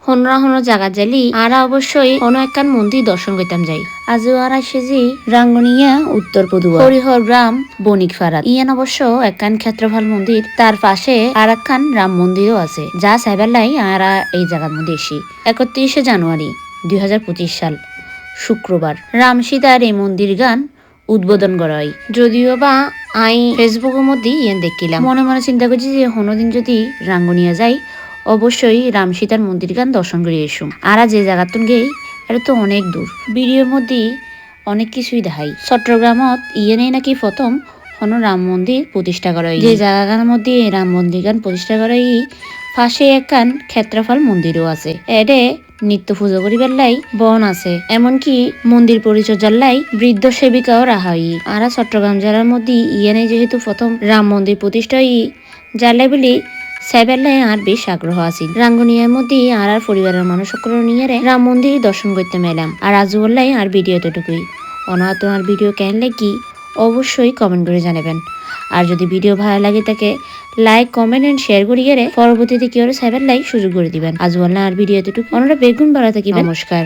হনরা হন জায়গা যাইলি আরা অবশ্যই কোনো একখান মন্দির দর্শন করতাম যাই। আজও আর সেজি রাঙ্গুনিয়া উত্তর পদুয়া হরিহর গ্রাম বণিক ফারাত ইয়ান অবশ্য একখান ক্ষেত্রফল মন্দির, তার পাশে আর একখান রাম মন্দিরও আছে, যা সাইবেলাই আরা এই জায়গার মধ্যে এসি। 31শে জানুয়ারি 2025 সাল শুক্রবার রাম সীতার এই মন্দির গান উদ্বোধন করা হয়। যদিও বা আই ফেসবুকের মধ্যে ইয়ান দেখিলাম, মনে মনে চিন্তা করছি যে কোনোদিন যদি রাঙ্গুনিয়া যাই অবশ্যই রাম সীতার মন্দির গান দর্শন করে এসুম। আর যে জায়গাতুন গেই এটা তো অনেক দূর, ভিডিওর মধ্যে অনেক কিছুই দেখাই। চট্টগ্রামত ইয়েনেই নাকি প্রথম কোনো রাম মন্দির প্রতিষ্ঠা করা হয়, যে জায়গার মধ্যে রাম মন্দির গান প্রতিষ্ঠা করা পাশে একখান ক্ষেত্রফল মন্দিরও আছে। এডে নিত্য পুজো করিবার লাই বন আছে, এমনকি মন্দির পরিচর্যার লাই বৃদ্ধ সেবিকাও রাখা হয়। আর চট্টগ্রাম জেলার মধ্যে ইয়েনে যেহেতু প্রথম রাম মন্দির প্রতিষ্ঠা জানলাই বলি সাইবেলাই আর বেশ আগ্রহ আছিল। রাঙ্গুনিয়ার মধ্যে আর পরিবারের মানুষ সকল নিয়ে রাম মন্দির দর্শন করতে মেলাম। আর আজ বললাই আর ভিডিও এতটুকুই। অনা তোমার ভিডিও কেন লাগি অবশ্যই কমেন্ট করে জানাবেন। আর যদি ভিডিও ভালো লাগে তাকে লাইক কমেন্ট এন্ড শেয়ার করি গেলে পরবর্তীতে কি ওরা সাইবার লাইক সুযোগ করে দিবেন। আজ বললাম আর ভিডিও এতটুকু, অন্যরা বেগুন বাড়া থাকি। নমস্কার।